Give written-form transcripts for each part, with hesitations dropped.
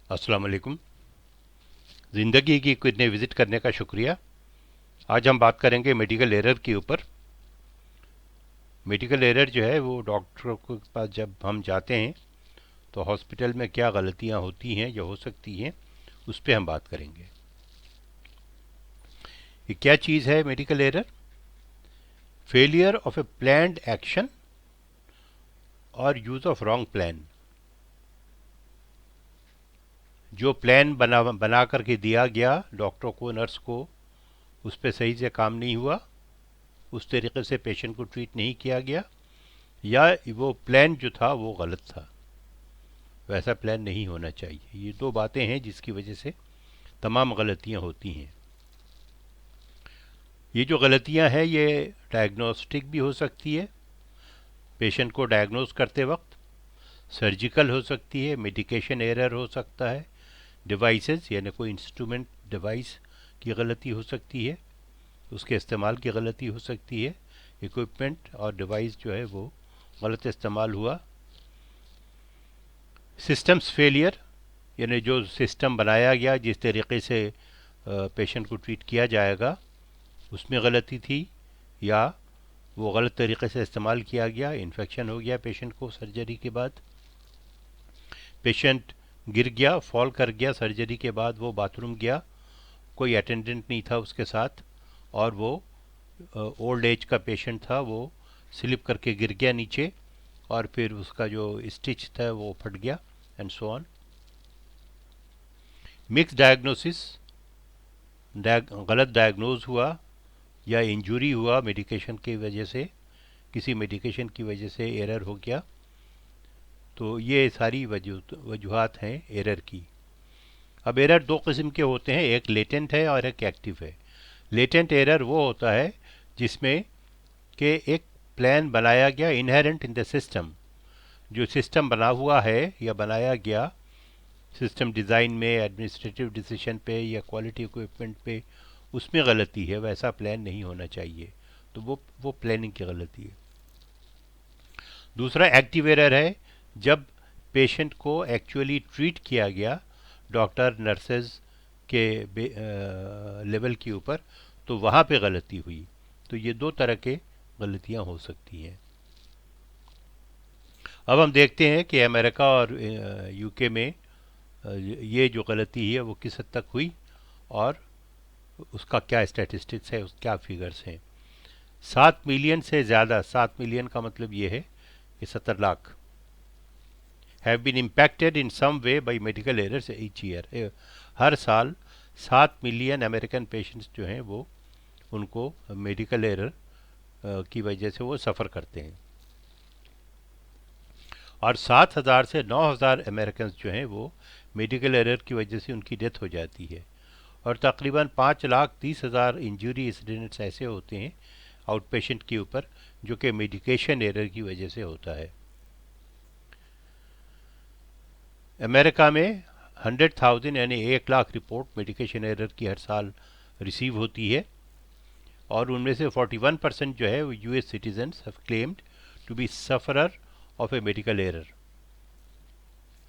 अस्सलाम वालेकुम। ज़िंदगी की क्विज ने विज़िट करने का शुक्रिया। आज हम बात करेंगे मेडिकल एरर के ऊपर। मेडिकल एरर जो है वो डॉक्टर के पास जब हम जाते हैं तो हॉस्पिटल में क्या गलतियां होती हैं या हो सकती हैं, उस पर हम बात करेंगे। ये क्या चीज़ है medical error? Failure of A planned action और यूज़ ऑफ रॉन्ग प्लान। जो प्लान बना करके दिया गया डॉक्टर को, नर्स को, उस पर सही से काम नहीं हुआ, उस तरीके से पेशेंट को ट्रीट नहीं किया गया, या वो प्लान जो था वो गलत था। वैसा प्लान नहीं होना चाहिए। ये दो बातें हैं जिसकी वजह से तमाम गलतियां होती हैं। ये जो गलतियां हैं ये डायग्नोस्टिक भी हो सकती है, पेशेंट को डायग्नोज करते वक्त, सर्जिकल हो सकती है, मेडिकेशन एरर हो सकता है, डिवाइसेस यानी कोई इंस्ट्रूमेंट डिवाइस की गलती हो सकती है, उसके इस्तेमाल की गलती हो सकती है, इक्विपमेंट और डिवाइस जो है वो गलत इस्तेमाल हुआ। सिस्टम्स फेलियर यानी जो सिस्टम बनाया गया जिस तरीके से पेशेंट को ट्रीट किया जाएगा उसमें गलती थी, या वो गलत तरीके से इस्तेमाल किया गया, इन्फेक्शन हो गया पेशेंट को सर्जरी के बाद, पेशेंट गिर गया, फॉल कर गया सर्जरी के बाद, वो बाथरूम गया, कोई अटेंडेंट नहीं था उसके साथ, और वो ओल्ड एज का पेशेंट था, वो स्लिप करके गिर गया नीचे और फिर उसका जो स्टिच था वो फट गया, and so on. Mix diagnosis, गलत डायग्नोज हुआ या इंजरी हुआ मेडिकेशन की वजह से, किसी मेडिकेशन की वजह से एरर हो गया। तो ये सारी वजूहत हैं एरर की। अब एरर दो किस्म के होते हैं, एक लेटेंट है और एक एक्टिव है। लेटेंट एरर वो होता है जिसमें कि एक प्लान बनाया गया इनहेरेंट इन द सिस्टम, जो सिस्टम बना हुआ है या बनाया गया सिस्टम डिज़ाइन में, एडमिनिस्ट्रेटिव डिसीजन पे या क्वालिटी इक्विपमेंट पे, उसमें गलती है, वैसा प्लान नहीं होना चाहिए। तो वो प्लानिंग की गलती है। दूसरा एक्टिव एरर है, जब पेशेंट को एक्चुअली ट्रीट किया गया डॉक्टर नर्सेज के लेवल के ऊपर, तो वहाँ पे गलती हुई। तो ये दो तरह के गलतियाँ हो सकती हैं। अब हम देखते हैं कि अमेरिका और यूके में ये जो गलती है वो किस हद तक हुई और उसका क्या स्टैटिस्टिक्स है, उस क्या फिगर्स हैं। 7 मिलियन से ज़्यादा, 7 मिलियन का मतलब ये है कि 70 lakh have been impacted in some way by medical errors each year. हर साल 7 मिलियन अमेरिकन पेशेंट्स जो हैं वो, उनको मेडिकल एरर की वजह से वो सफ़र करते हैं, और 7,000 से 9,000 अमेरिकन जो हैं वो मेडिकल एरर की वजह से उनकी डेथ हो जाती है। और तकरीबन 5,30,000 इंजरी इंसिडेंट्स ऐसे होते हैं आउट पेशेंट के ऊपर जो कि मेडिकेशन एरर की वजह से होता है। अमेरिका में 100,000 यानी 1 लाख रिपोर्ट मेडिकेशन एरर की हर साल रिसीव होती है, और उनमें से 41% जो है वो US citizens have claimed to be sufferer of a medical error.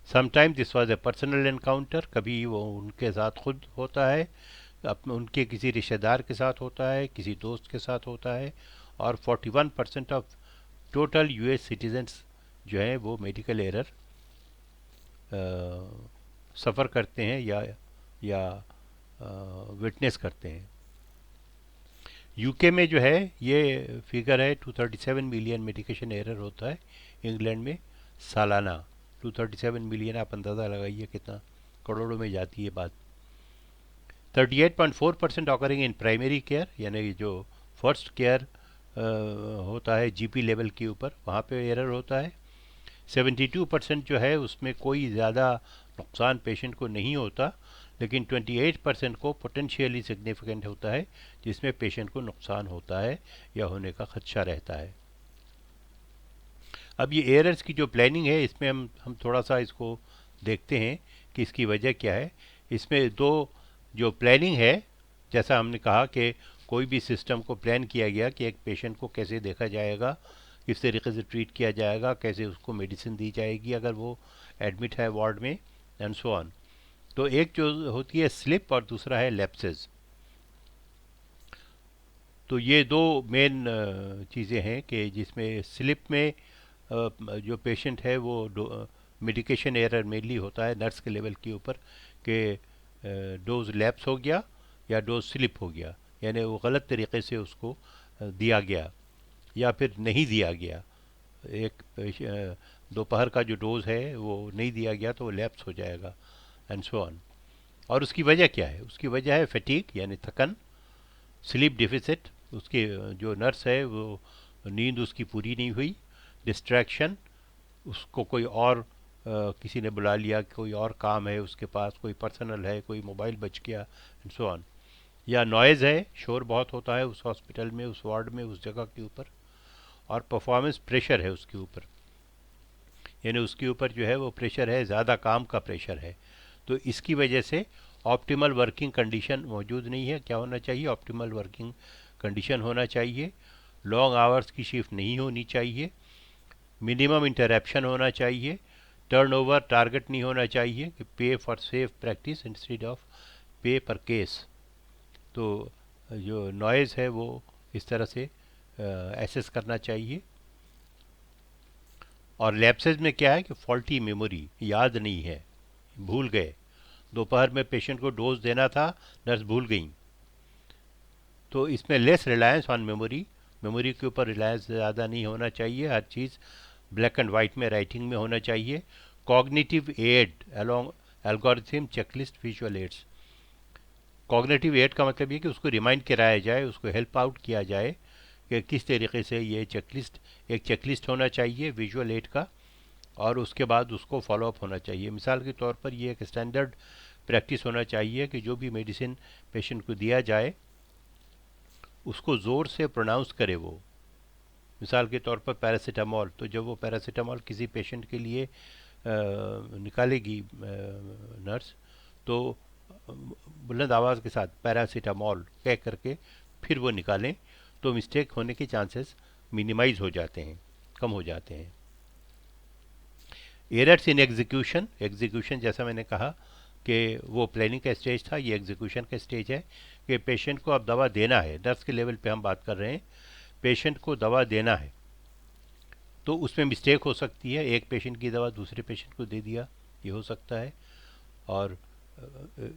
Sometime this was a personal encounter, कभी वो उनके साथ खुद होता है, उनके किसी रिश्तेदार के साथ होता है, किसी दोस्त के साथ होता है, और 41% ऑफ टोटल यूएस सिटीजन्स जो हैं वो मेडिकल एरर सफ़र करते हैं या विटनेस करते हैं। यूके में जो है ये फिगर है 237 मिलियन मेडिकेशन एरर होता है इंग्लैंड में सालाना। 237 मिलियन, आप अंदाज़ा लगाइए कितना करोड़ों में जाती है बात। 38.4% ऑकरिंग इन प्राइमरी केयर, यानी जो फर्स्ट केयर होता है जीपी लेवल के ऊपर, वहाँ पे एरर होता है। 72% जो है उसमें कोई ज़्यादा नुकसान पेशेंट को नहीं होता, लेकिन 28% को पोटेंशियली सिग्निफिकेंट होता है, जिसमें पेशेंट को नुकसान होता है या होने का खदशा रहता है। अब ये एरर्स की जो प्लानिंग है इसमें हम थोड़ा सा इसको देखते हैं कि इसकी वजह क्या है। इसमें दो जो प्लानिंग है, जैसा हमने कहा कि कोई भी सिस्टम को प्लान किया गया कि एक पेशेंट को कैसे देखा जाएगा, किस तरीके से ट्रीट किया जाएगा, कैसे उसको मेडिसिन दी जाएगी अगर वो एडमिट है वार्ड में, एंड सो ऑन। तो एक जो होती है स्लिप और दूसरा है लैप्सेस। तो ये दो मेन चीज़ें हैं कि जिसमें स्लिप में जो पेशेंट है वो मेडिकेशन एरर मेनली होता है नर्स के लेवल के ऊपर कि डोज लैप्स हो गया या डोज स्लिप हो गया, यानी वो गलत तरीके से उसको दिया गया या फिर नहीं दिया गया। एक दोपहर का जो डोज है वो नहीं दिया गया तो वो लैप्स हो जाएगा एंड सो ऑन। और उसकी वजह क्या है? उसकी वजह है फटीग यानी थकन, स्लीप डिफिसिट, उसके जो नर्स है वो नींद उसकी पूरी नहीं हुई, डिस्ट्रैक्शन, उसको कोई और किसी ने बुला लिया, कोई और काम है उसके पास, कोई पर्सनल है, कोई मोबाइल बच गया एंड सो ऑन, या नॉइज़ है, शोर बहुत होता है उस हॉस्पिटल में, उस वार्ड में, उस जगह के ऊपर, और परफॉर्मेंस प्रेशर है उसके ऊपर, यानी उसके ऊपर जो है वो प्रेशर है, ज़्यादा काम का प्रेशर है। तो इसकी वजह से ऑप्टिमल वर्किंग कंडीशन मौजूद नहीं है। क्या होना चाहिए? ऑप्टिमल वर्किंग कंडीशन होना चाहिए, लॉन्ग आवर्स की शिफ्ट नहीं होनी चाहिए, मिनिमम इंटरप्शन होना चाहिए, टर्नओवर टारगेट नहीं होना चाहिए कि पे for safe practice instead of पे पर केस। तो जो नॉइज़ है वो इस तरह से एसेस करना चाहिए। और लैप्सेज में क्या है कि फॉल्टी मेमोरी, याद नहीं है, भूल गए, दोपहर में पेशेंट को डोज देना था, नर्स भूल गई। तो इसमें less reliance on memory, memory के ऊपर रिलायंस ज़्यादा नहीं होना चाहिए, हर चीज़ ब्लैक एंड वाइट में राइटिंग में होना चाहिए। Cognitive aid along algorithm checklist visual aids. Cognitive aid का मतलब ये कि उसको रिमाइंड कराया जाए, उसको हेल्प आउट किया जाए कि किस तरीके से ये चेकलिस्ट, एक चेकलिस्ट होना चाहिए विजुअल एड का, और उसके बाद उसको फॉलोअप होना चाहिए। मिसाल के तौर पर ये एक स्टैंडर्ड प्रैक्टिस होना चाहिए कि जो भी मेडिसिन पेशेंट को दिया जाए उसको ज़ोर से प्रोनाउंस करे वो। मिसाल के तौर पर पैरासीटामॉल, तो जब वो पैरासीटामॉल किसी पेशेंट के लिए निकालेगी नर्स, तो बुलंद आवाज़ के साथ पैरासीटामॉल कह करके फिर वो निकालें, तो मिस्टेक होने के चांसेस मिनिमाइज हो जाते हैं, कम हो जाते हैं। एरर्स इन एग्जीक्यूशन, एग्जीक्यूशन जैसा मैंने कहा कि वो प्लानिंग का स्टेज था, ये एग्जीक्यूशन का स्टेज है कि पेशेंट को अब दवा देना है, नर्स के लेवल पे हम बात कर रहे हैं, पेशेंट को दवा देना है, तो उसमें मिस्टेक हो सकती है, एक पेशेंट की दवा दूसरे पेशेंट को दे दिया, ये हो सकता है। और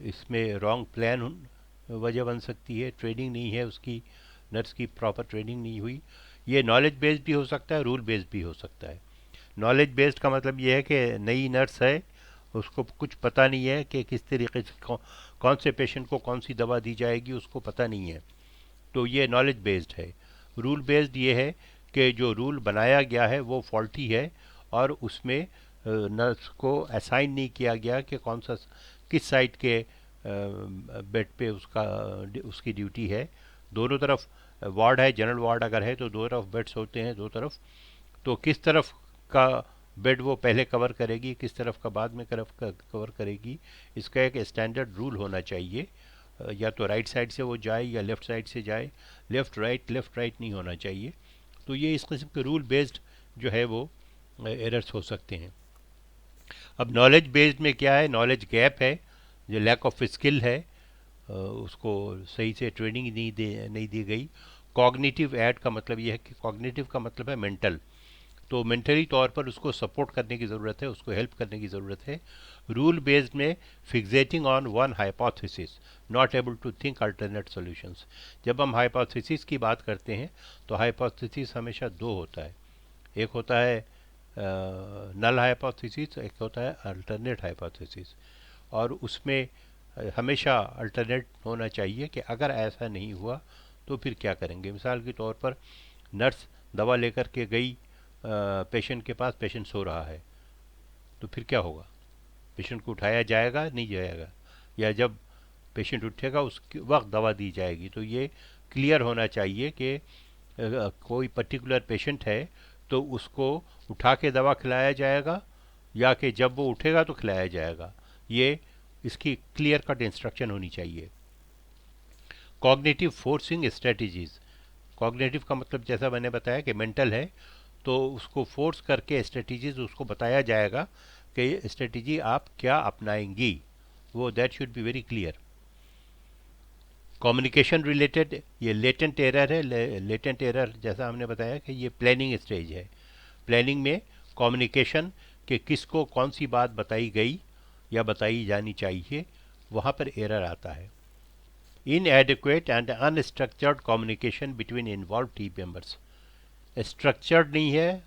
इसमें रॉन्ग प्लान वजह बन सकती है, ट्रेनिंग नहीं है उसकी, नर्स की प्रॉपर ट्रेनिंग नहीं हुई। ये नॉलेज बेस्ड भी हो सकता है, रूल बेस्ड भी हो सकता है। नॉलेज बेस्ड का मतलब ये है कि नई नर्स है, उसको कुछ पता नहीं है कि किस तरीके से कौन से पेशेंट को कौन सी दवा दी जाएगी, उसको पता नहीं है, तो ये नॉलेज बेस्ड है। रूल बेस्ड ये है कि जो रूल बनाया गया है वो फॉल्टी है और उसमें नर्स को असाइन नहीं किया गया कि कौन सा किस साइड के बेड पे उसकी ड्यूटी है। दोनों तरफ वार्ड है, जनरल वार्ड अगर है तो दो तरफ बेड्स होते हैं, दो तरफ, तो किस तरफ का बेड वो पहले कवर करेगी, किस तरफ का बाद में कवर करेगी, इसका एक स्टैंडर्ड रूल होना चाहिए। या तो राइट साइड से वो जाए या लेफ़्ट साइड से जाए, लेफ़्ट राइट नहीं होना चाहिए। तो ये इस किस्म के रूल बेस्ड जो है वो एरर्स हो सकते हैं। अब नॉलेज बेस्ड में क्या है? नॉलेज गैप है, जो लैक ऑफ स्किल है, उसको सही से ट्रेनिंग नहीं दी गई। कॉग्निटिव ऐड का मतलब यह है कि कॉग्निटिव का मतलब है मेंटल, तो मेंटली तौर पर उसको सपोर्ट करने की ज़रूरत है, उसको हेल्प करने की ज़रूरत है। रूल बेस्ड में fixating on one hypothesis, not able to think alternate solutions. जब हम हाइपोथेसिस की बात करते हैं तो हाइपोथेसिस हमेशा दो होता है, एक होता है नल हाइपोथेसिस, एक होता है अल्टरनेट हाइपोथेसिस। और उसमें हमेशा अल्टरनेट होना चाहिए कि अगर ऐसा नहीं हुआ तो फिर क्या करेंगे। मिसाल के तौर पर नर्स दवा लेकर के गई पेशेंट के पास, पेशेंट सो रहा है, तो फिर क्या होगा? पेशेंट को उठाया जाएगा नहीं जाएगा, या जब पेशेंट उठेगा उस वक्त दवा दी जाएगी? तो ये क्लियर होना चाहिए कि कोई पर्टिकुलर पेशेंट है तो उसको उठा के दवा खिलाया जाएगा या कि जब वो उठेगा तो खिलाया जाएगा, ये इसकी क्लियर कट इंस्ट्रक्शन होनी चाहिए। कॉग्निटिव फोर्सिंग स्ट्रेटजीज, कॉग्निटिव का मतलब जैसा मैंने बताया कि मेंटल है, तो उसको फोर्स करके स्ट्रेटजीज उसको बताया जाएगा कि ये स्ट्रेटजी आप क्या अपनाएंगी, वो that should be very clear. Communication related ये लेटेंट एरर है। लेटेंट एरर जैसा हमने बताया कि ये प्लानिंग स्टेज है। प्लानिंग में कम्युनिकेशन के किसको कौन सी बात बताई गई या बताई जानी चाहिए, वहाँ पर एरर आता है। इनएडिक्वेट and unstructured communication between involve team members. Structured नहीं है,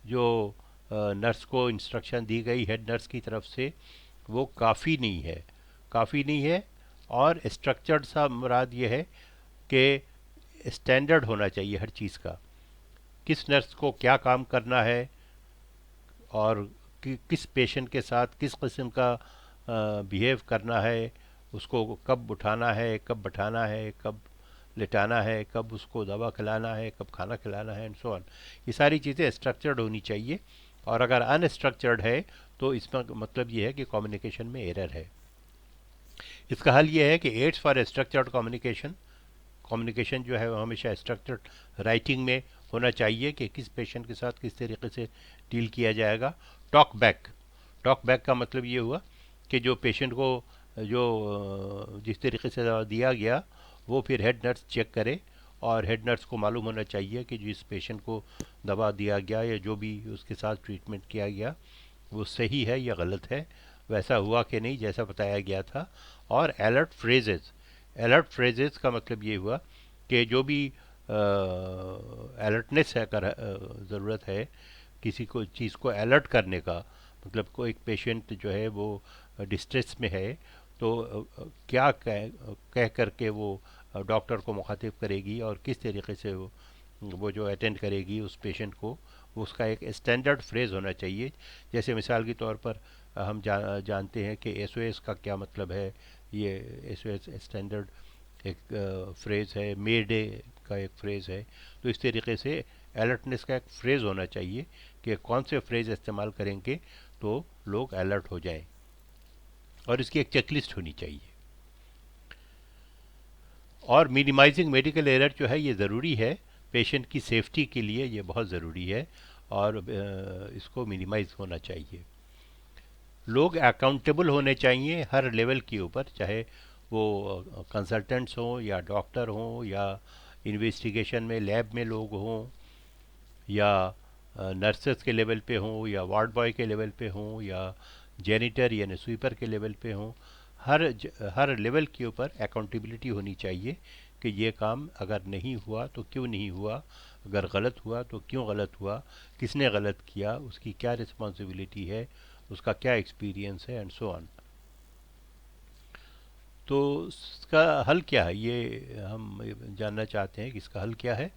जो नर्स को इंस्ट्रक्शन दी गई हेड नर्स की तरफ से वो काफ़ी नहीं है, काफ़ी नहीं है। और स्ट्रक्चर्ड सा मुराद ये है कि स्टैंडर्ड होना चाहिए हर चीज़ का, किस नर्स को क्या काम करना है और किस पेशेंट के साथ किस किस्म का बिहेव करना है, उसको कब उठाना है, कब बैठाना है, कब लेटाना है, कब उसको दवा खिलाना है, कब खाना खिलाना है एंड सो ऑन। ये सारी चीज़ें स्ट्रक्चर्ड होनी चाहिए। और अगर अनस्ट्रक्चर्ड है तो इसका मतलब ये है कि कम्युनिकेशन में एरर है। इसका हल ये है कि aids for structured communication. Communication जो है वो हमेशा स्ट्रक्चर्ड राइटिंग में होना चाहिए कि किस पेशेंट के साथ किस तरीके से डील किया जाएगा। Talk back. टॉक बैक का मतलब ये हुआ कि जो पेशेंट को जो जिस तरीके से दवा दिया गया वो फिर हेड नर्स चेक करे, और हेड नर्स को मालूम होना चाहिए कि जिस पेशेंट को दवा दिया गया या जो भी उसके साथ ट्रीटमेंट किया गया वो सही है या गलत है, वैसा हुआ कि नहीं जैसा बताया गया था। और अलर्ट फ्रेजेस। अलर्ट फ्रेजेस का मतलब ये हुआ कि जो भी अलर्टनेस है कर ज़रूरत है किसी को चीज़ को अलर्ट करने का, मतलब कोई एक पेशेंट जो है वो डिस्ट्रेस में है तो क्या कह करके वो डॉक्टर को मुखातिब करेगी और किस तरीके से वो जो अटेंड करेगी उस पेशेंट को, उसका एक स्टैंडर्ड फ्रेज होना चाहिए। जैसे मिसाल के तौर पर हम जानते हैं कि एसओएस का क्या मतलब है। ये एसओएस स्टैंडर्ड एक फ्रेज़ है, मे डे का एक फ्रेज़ है। तो इस तरीके से अलर्टनेस का एक फ्रेज़ होना चाहिए कि कौन से फ्रेज़ इस्तेमाल करेंगे तो लोग अलर्ट हो जाएं, और इसकी एक चेकलिस्ट होनी चाहिए। और मिनिमाइजिंग मेडिकल एरर जो है ये ज़रूरी है, पेशेंट की सेफ्टी के लिए ये बहुत ज़रूरी है, और इसको मिनिमाइज होना चाहिए। लोग अकाउंटेबल होने चाहिए हर लेवल के ऊपर, चाहे वो कंसल्टेंट्स हों या डॉक्टर हों या इन्वेस्टिगेशन में लैब में लोग हों या नर्सेस के लेवल पे हों या वार्ड बॉय के लेवल पे हों या जेनिटर यानी स्वीपर के लेवल पे हों। हर लेवल के ऊपर अकाउंटेबिलिटी होनी चाहिए कि ये काम अगर नहीं हुआ तो क्यों नहीं हुआ, अगर गलत हुआ तो क्यों गलत हुआ, किसने गलत किया, उसकी क्या रिस्पॉन्सिबिलिटी है, उसका क्या एक्सपीरियंस है एंड सो ऑन। तो इसका हल क्या है ये हम जानना चाहते हैं कि इसका हल क्या है।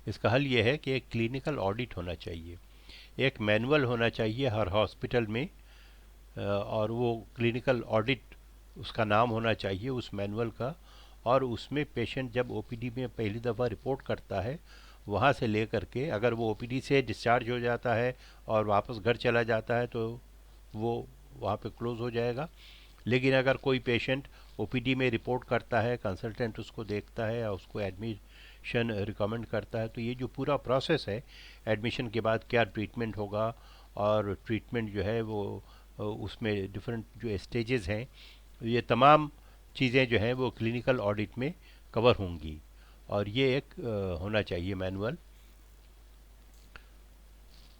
इसका हल ये है कि एक क्लिनिकल ऑडिट होना चाहिए, एक मैनुअल होना चाहिए हर हॉस्पिटल में, और वो क्लिनिकल ऑडिट उसका नाम होना चाहिए उस मैनुअल का। और उसमें पेशेंट जब ओपीडी में पहली दफ़ा रिपोर्ट करता है वहाँ से लेकर के अगर वो ओपीडी से डिस्चार्ज हो जाता है और वापस घर चला जाता है तो वो वहाँ पे क्लोज़ हो जाएगा। लेकिन अगर कोई पेशेंट ओपीडी में रिपोर्ट करता है, कंसल्टेंट उसको देखता है और उसको एडमिशन रिकमेंड करता है, तो ये जो पूरा प्रोसेस है एडमिशन के बाद क्या ट्रीटमेंट होगा, और ट्रीटमेंट जो है वो उसमें डिफरेंट जो स्टेजेस हैं, ये तमाम चीज़ें जो हैं वो क्लिनिकल ऑडिट में कवर होंगी। और ये एक होना चाहिए मैनुअल।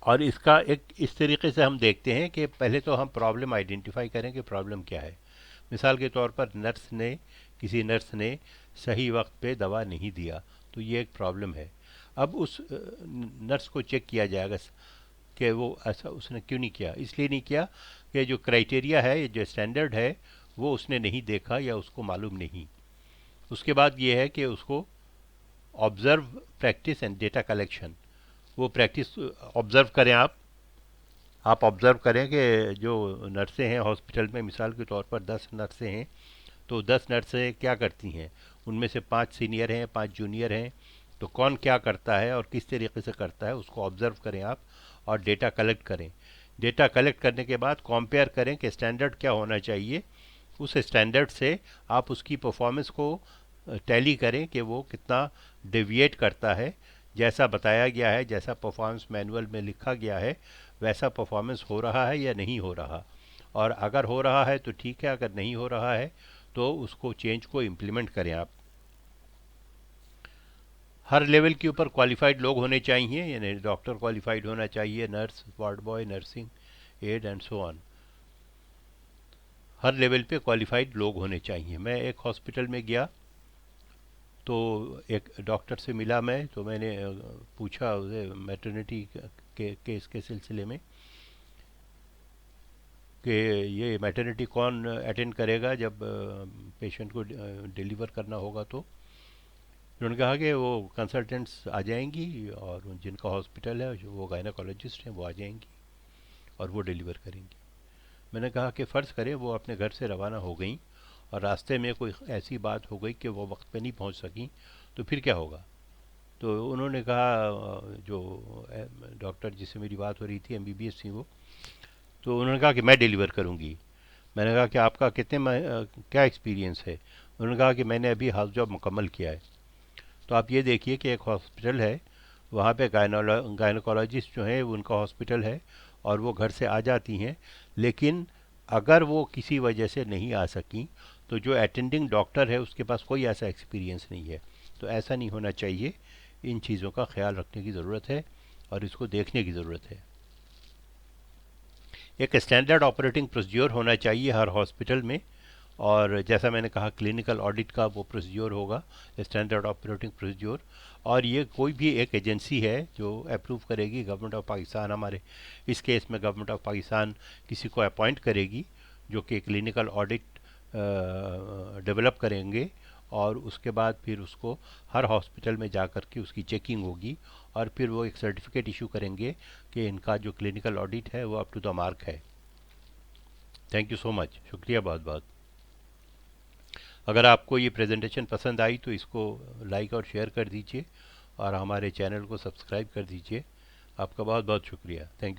और इसका एक इस तरीके से हम देखते हैं कि पहले तो हम प्रॉब्लम आइडेंटिफाई करें कि प्रॉब्लम क्या है। मिसाल के तौर पर किसी नर्स ने सही वक्त पे दवा नहीं दिया, तो ये एक प्रॉब्लम है। अब उस नर्स को चेक किया जाएगा कि वो ऐसा उसने क्यों नहीं किया। इसलिए नहीं किया कि जो क्राइटेरिया है, जो स्टैंडर्ड है, वो उसने नहीं देखा या उसको मालूम नहीं। उसके बाद ये है कि उसको observe, practice and data collection, वो प्रैक्टिस ऑब्ज़र्व करें। आप ऑब्ज़र्व करें कि जो नर्सें हैं हॉस्पिटल में, मिसाल के तौर पर 10 नर्सें हैं, तो 10 नर्सें क्या करती हैं, उनमें से 5 सीनियर हैं, 5 जूनियर हैं, तो कौन क्या करता है और किस तरीके से करता है उसको ऑब्ज़र्व करें आप, और डेटा कलेक्ट करें। डेटा कलेक्ट करने के बाद कंपेयर करें कि स्टैंडर्ड क्या होना चाहिए। उस स्टैंडर्ड से आप उसकी परफॉर्मेंस को टैली करें कि वो कितना डेविएट करता है, जैसा बताया गया है, जैसा परफॉर्मेंस मैनुअल में लिखा गया है वैसा परफॉर्मेंस हो रहा है या नहीं हो रहा। और अगर हो रहा है तो ठीक है, अगर नहीं हो रहा है तो उसको चेंज को इम्प्लीमेंट करें आप। हर लेवल के ऊपर क्वालिफाइड लोग होने चाहिए, यानी डॉक्टर क्वालिफाइड होना चाहिए, nurse, ward boy, nursing aid and so on. हर लेवल पे क्वालिफाइड लोग होने चाहिए। मैं एक हॉस्पिटल में गया तो एक डॉक्टर से मिला मैं, तो मैंने पूछा उसे मैटरनिटी के केस के सिलसिले में कि ये मैटरनिटी कौन अटेंड करेगा जब पेशेंट को डिलीवर करना होगा। तो उन्होंने कहा कि वो कंसल्टेंट्स आ जाएंगी और जिनका हॉस्पिटल है जो वो गायनाकोलॉजिस्ट हैं वो आ जाएंगी और वो डिलीवर करेंगी। मैंने कहा कि फ़र्ज़ करें वो अपने घर से रवाना हो गई और रास्ते में कोई ऐसी बात हो गई कि वो वक्त पे नहीं पहुंच सकी, तो फिर क्या होगा? तो उन्होंने कहा जो डॉक्टर जिससे मेरी बात हो रही थी, एमबीबीएस थी वो, तो उन्होंने कहा कि मैं डिलीवर करूंगी। मैंने कहा कि आपका क्या एक्सपीरियंस है? उन्होंने कहा कि मैंने अभी हाउस जॉब मुकम्मल किया है। तो आप ये देखिए कि एक हॉस्पिटल है, वहाँ पे गायनोकोलॉजिस्ट जो है उनका हॉस्पिटल है और वो घर से आ जाती हैं, लेकिन अगर वो किसी वजह से नहीं आ सकी तो जो अटेंडिंग डॉक्टर है उसके पास कोई ऐसा एक्सपीरियंस नहीं है। तो ऐसा नहीं होना चाहिए। इन चीज़ों का ख्याल रखने की ज़रूरत है और इसको देखने की ज़रूरत है। एक स्टैंडर्ड ऑपरेटिंग प्रोसीजर होना चाहिए हर हॉस्पिटल में, और जैसा मैंने कहा क्लिनिकल ऑडिट का वो प्रोसीजर होगा, स्टैंडर्ड ऑपरेटिंग प्रोसीजर। और ये कोई भी एक एजेंसी है जो अप्रूव करेगी, गवर्नमेंट ऑफ पाकिस्तान, हमारे इस केस में गवर्नमेंट ऑफ पाकिस्तान किसी को अपॉइंट करेगी जो कि क्लिनिकल ऑडिट डेवलप करेंगे, और उसके बाद फिर उसको हर हॉस्पिटल में जा कर के उसकी चेकिंग होगी और फिर वो एक सर्टिफिकेट इशू करेंगे कि इनका जो क्लिनिकल ऑडिट है वो अप टू द मार्क है। थैंक यू सो मच, शुक्रिया बहुत बहुत। अगर आपको ये प्रेजेंटेशन पसंद आई तो इसको लाइक और शेयर कर दीजिए और हमारे चैनल को सब्सक्राइब कर दीजिए। आपका बहुत बहुत शुक्रिया। Thank you.